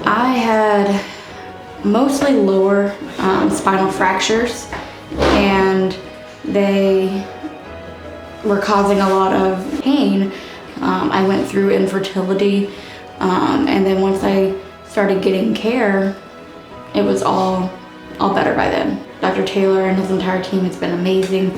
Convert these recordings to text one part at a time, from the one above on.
I had mostly lower spinal fractures, and they were causing a lot of pain. I went through infertility, and then once I started getting care, it was all better by then. Dr. Taylor and his entire team has been amazing.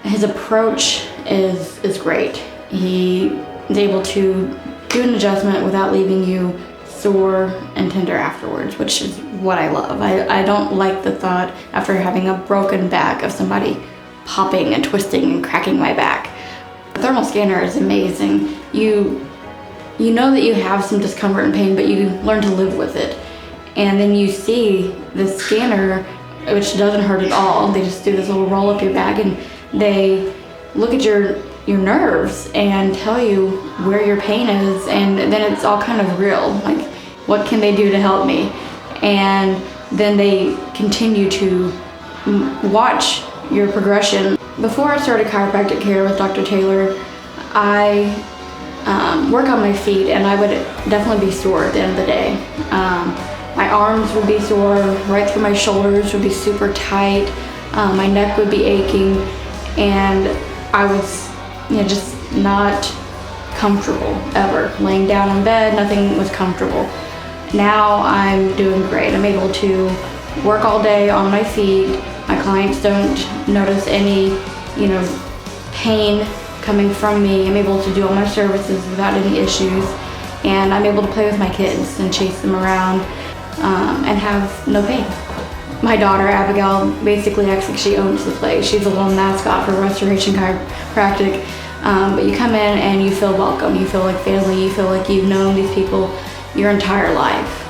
His approach is great. He is able to do an adjustment without leaving you sore and tender afterwards, which is what I love. I don't like the thought after having a broken back of somebody popping and twisting and cracking my back. The thermal scanner is amazing. You know that you have some discomfort and pain, but you learn to live with it. And then you see the scanner, which doesn't hurt at all. They just do this little roll up your back, and they look at your nerves and tell you where your pain is, and then it's all kind of real. Like, what can they do to help me? And then they continue to watch your progression. Before I started chiropractic care with Dr. Taylor, I work on my feet, and I would definitely be sore at the end of the day. My arms would be sore, right through my shoulders would be super tight, my neck would be aching, and I was just not comfortable ever. Laying down in bed, nothing was comfortable. Now I'm doing great. I'm able to work all day on my feet. My clients don't notice any, pain coming from me. I'm able to do all my services without any issues, and I'm able to play with my kids and chase them around and have no pain. My daughter, Abigail, basically acts like she owns the place. She's a little mascot for Restoration Chiropractic. But you come in and you feel welcome. You feel like family. You feel like you've known these people your entire life.